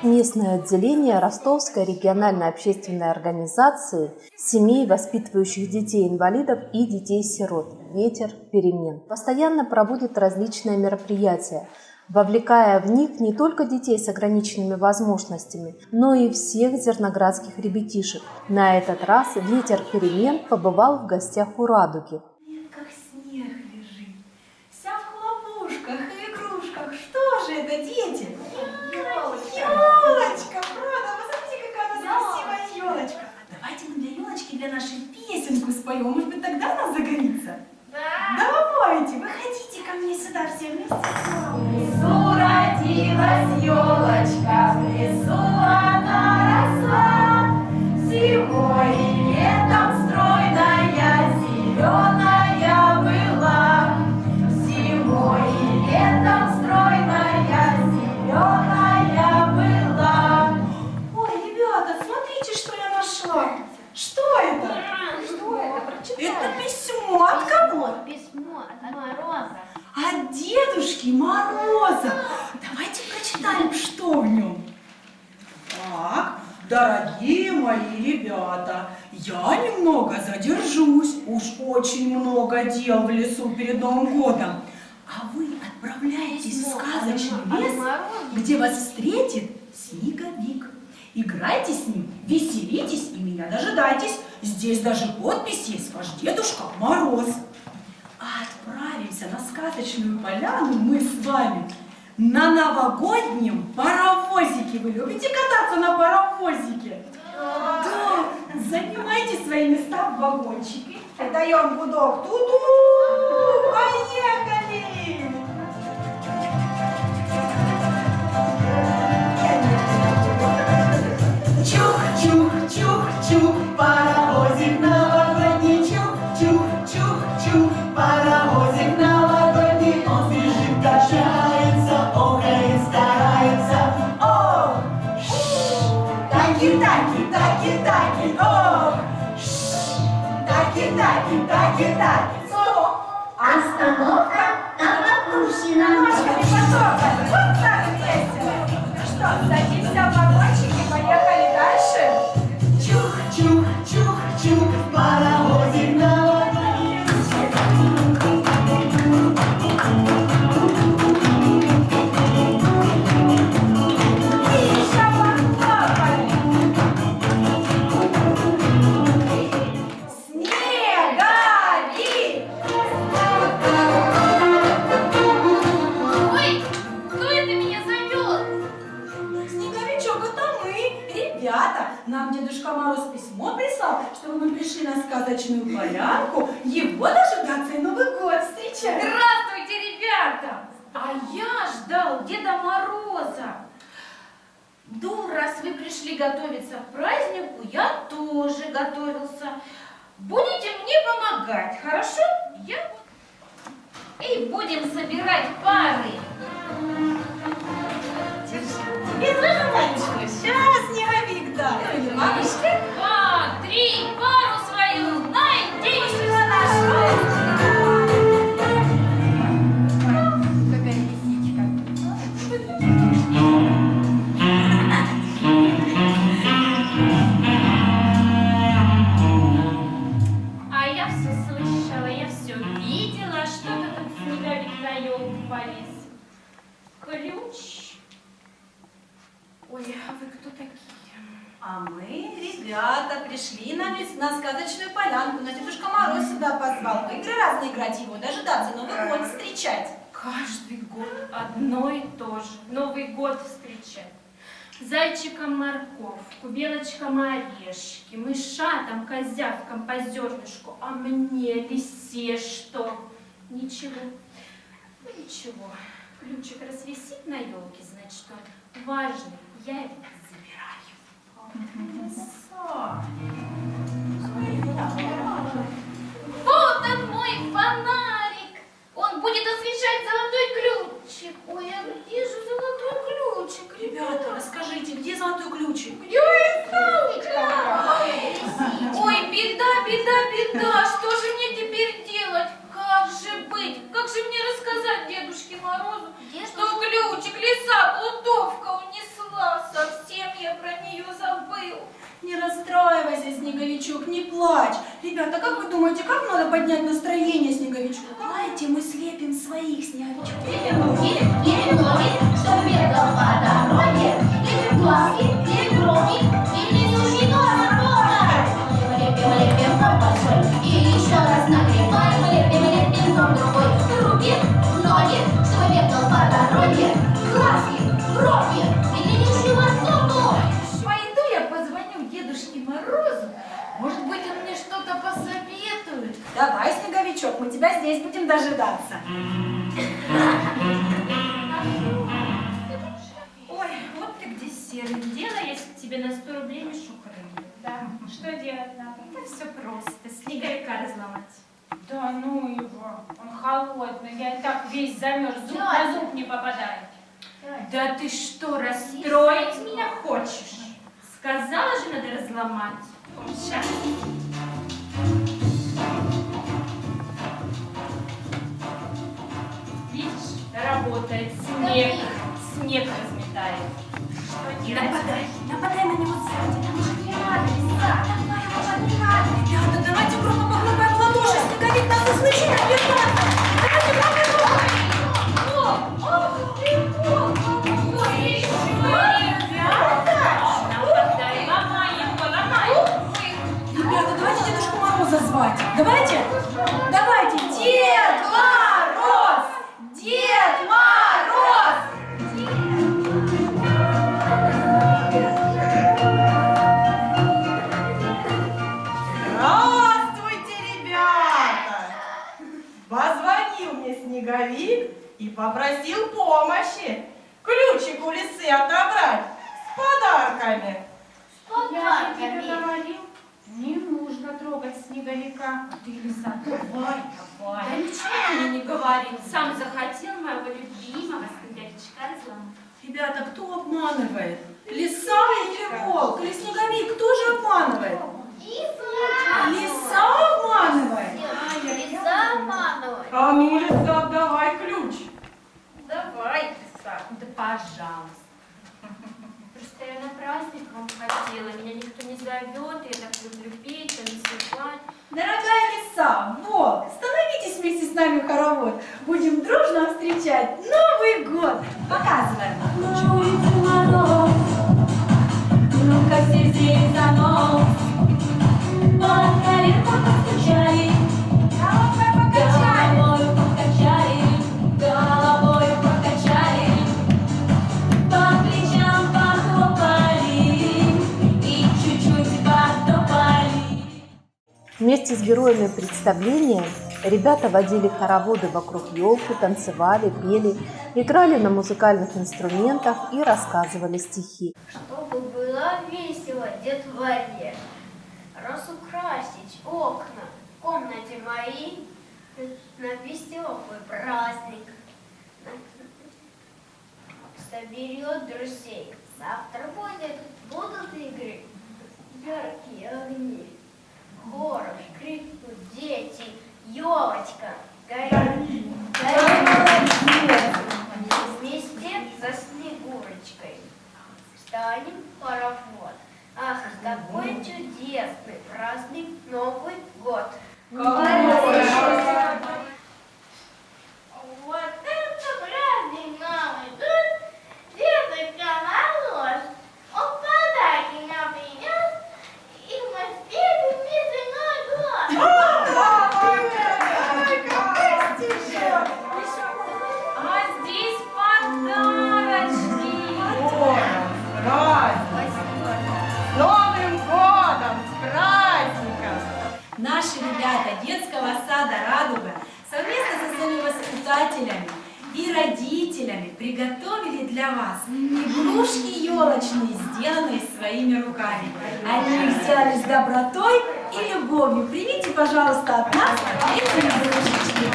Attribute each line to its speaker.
Speaker 1: Местное отделение Ростовской региональной общественной организации семей, воспитывающих детей-инвалидов и детей-сирот «Ветер перемен» постоянно проводит различные мероприятия, вовлекая в них не только детей с ограниченными возможностями, но и всех зерноградских ребятишек. На этот раз «Ветер перемен» побывал в гостях у «Радуги».
Speaker 2: Как снег лежит, вся в хлопушках и игрушках. Что же это, дети? Елочка, правда? Посмотрите, какая у нас красивая елочка. Давайте мы для елочки, для нашей песенку споем. Может быть, тогда она загорится? Да. Давайте, выходите ко мне сюда все вместе. В лесу родилась елочка, в лесу она росла. Зимой и летом стройная, зеленая была. Зимой и летом стройная, зеленая была. Ой, ребята, смотрите, что я нашла. Что это?
Speaker 3: Что это? Прочитай.
Speaker 2: Это письмо. От кого?
Speaker 3: Письмо от Мороза.
Speaker 2: От Дедушки Мороза. Давайте прочитаем, что в нем. Так, дорогие мои ребята, я немного задержусь. Уж очень много дел в лесу перед Новым годом. А вы отправляетесь в сказочный лес, где вас встретит Снеговик. Играйте с ним, веселитесь и меня дожидайтесь. Здесь даже подпись есть: ваш Дедушка Мороз. А отправимся на сказочную поляну мы с вами на новогоднем паровозике. Вы любите кататься на паровозике? Да. Занимайте свои места в вагончике. Даем гудок. Ту-ду! Поехали! Чух-чух-чух-чух, паровозик новогодний. Чух-чух-чух-чух, паровозик новогодний. Он бежит, качается, охает, старается. Ох! Таки-таки, таки-таки, ох! Таки-таки, таки-таки. Стоп! Остановка на Матушина. Ножками потопали. Вот так весело. Ну что, садимся в вагончик и поехали дальше? Чух-чух-чух-чух, паровозик новогодний. И еще потопали. Снеговик!
Speaker 3: Ой, кто это меня зовет?
Speaker 2: Снеговичок, это мы, ребята. Нам Дедушка Мороз письмо прислал, чтобы мы пришли на сказочную полянку, его дожидаться и Новый год встречать.
Speaker 3: Здравствуйте, ребята! А я ждал Деда Мороза. Ну, раз вы пришли готовиться к празднику, я тоже готовился. Будете мне помогать, хорошо? Я буду. И будем собирать пары.
Speaker 2: Тебе тоже, мальчик? Сейчас, Снеговик, да. Мамочка?
Speaker 3: 2, 3, пару свою найди. Какая лисичка. А я все слышала, я все видела, что-то тут Снеговик на елку полез. Ключ. Ой, а вы кто такие?
Speaker 2: А мы, ребята, пришли на сказочную полянку. На Дедушка Мороз сюда позвал. В игры разные играть его, дожидаться, Новый год встречать.
Speaker 3: Каждый год одно и то же. Новый год встречать. Зайчикам морковку, белочкам орешки, мышатам, козявкам по зернышку, а мне лисе что? Ничего. Ну ничего. Ключик развисит на елке, значит, он важный. Я его забираю. Вот он мой фонарик. Он будет освещать золотой ключик. Ой, а где же золотой ключик,
Speaker 2: Ребята, расскажите, где золотой ключик?
Speaker 3: Где искал? Ой, беда, беда, беда. Что же мне теперь делать? Как же быть? Как же мне рассказать Дедушке Морозу, что ключик лиса плутовка унесла совсем?
Speaker 2: Снеговичок, не плачь. Ребята, как вы думаете, как надо поднять настроение Снеговичку? Давайте мы слепим своих снеговичков.
Speaker 4: Лепим ноги, чтобы бегал по дороге. Лепим глазки, лепим брови, и несущий нос опорой. Лепим ног большой, и еще раз нагреваем. Лепим ног другой. Руки, ноги, чтобы бегал по дороге. Глазки, брови, и несущий нос.
Speaker 5: Пойду я позвоню Дедушке Морозу. Может быть, он мне что-то посоветует.
Speaker 2: Давай, Снеговичок, мы тебя здесь будем дожидаться.
Speaker 3: Ой, вот ты где, Серый. Дело есть к тебе на 100 рублей мешок рыбы. Да. Что делать надо? Да все просто. Снеговика разломать.
Speaker 5: Да ну его, он холодный, я и так весь замерз, зуб на зуб не попадает.
Speaker 3: Да ты что, расстроить меня хочешь? Сказала же, надо разломать. Сейчас. Видишь, работает снег. Снег разметает. Что делать?
Speaker 2: Нападай на него сзади. Нам же не надо, Лиса. Давай, нападай. Ребята, давайте громко похлопаем в ладоши. Снеговик нас услышит, ребята. Давайте похлопаем. Ребята, давайте Дедушку Мороза звать. Давайте. Давайте. Дед Мороз! Дед Мороз!
Speaker 6: Здравствуйте, ребята! Позвонил мне Снеговик и попросил помощи. Ключик у Лисы отобрать с подарками.
Speaker 5: Я же тебе говорил, не нужно трогать Снеговика. А ты, Лиса, давай.
Speaker 3: Да ничего мне не говорил. Сам захотел моего любимого снеговичка разломать.
Speaker 2: Ребята, кто обманывает? Лиса или волк? Или Снеговик? Кто же обманывает? Лиса обманывает?
Speaker 4: Лиса обманывает.
Speaker 6: А ну, Лиса, давай ключ.
Speaker 5: Давай, Лиса.
Speaker 3: Да пожалуйста. Просто я на праздник вам хотела. Меня никто не зовет. Я так люблю петь, танцевать.
Speaker 2: Дорогая Лиса, волк, становитесь вместе с нами в хоровод. Будем дружно встречать Новый год. Показываем.
Speaker 4: Ну-ка все здесь за нос. Под коленку постучали. Головою покачали. Головою покачали. По плечам похлопали. И чуть-чуть потопали.
Speaker 1: Вместе с героями представления ребята водили хороводы вокруг елки, танцевали, пели, играли на музыкальных инструментах и рассказывали стихи.
Speaker 4: Чтобы было весело детворе, разукрасить окна в комнате моей на веселый праздник. Соберет друзей, завтра будут игры, яркие огни. Хором крикнут дети, елочка, гори, вместе за Снегурочкой встанем в хоровод. Ах, какой чудесный праздник Новый год! Вот это праздник Новый год! Дедушка Мороз, он подарки нам принес, и мы встретим вместе Новый год!
Speaker 3: А здесь подарочки.
Speaker 6: С Новым годом, с праздником!
Speaker 2: Наши ребята детского сада «Радуга» совместно со своими воспитателями и родителями приготовили для вас игрушки елочные, сделанные своими руками. Они их сделали с добротой и любовью. Примите, пожалуйста, от нас эти игрушечки.